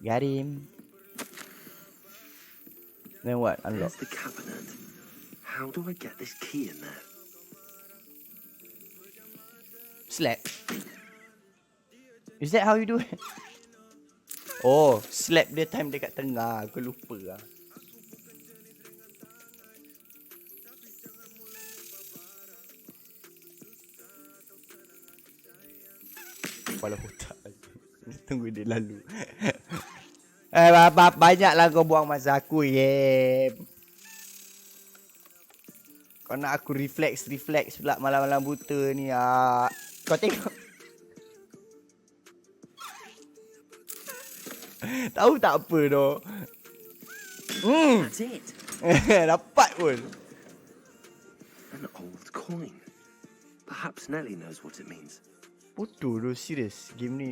Got him. Then what? Unlock. There's the cabinet. How do I get this key in there? Slap. Is that how you do it? Oh, slap dia time dekat tengah. Aku lupa lah. Kepala otak. Tunggu dia lalu. Banyaklah kau buang masa aku, game. Kau nak aku reflex pula malam-malam buta ni. Kau tengok. Tahu tak apa tu? That's it. Dapat pun. An old coin. Perhaps Nellie knows what it means. Bodoh tu, serius. Game ni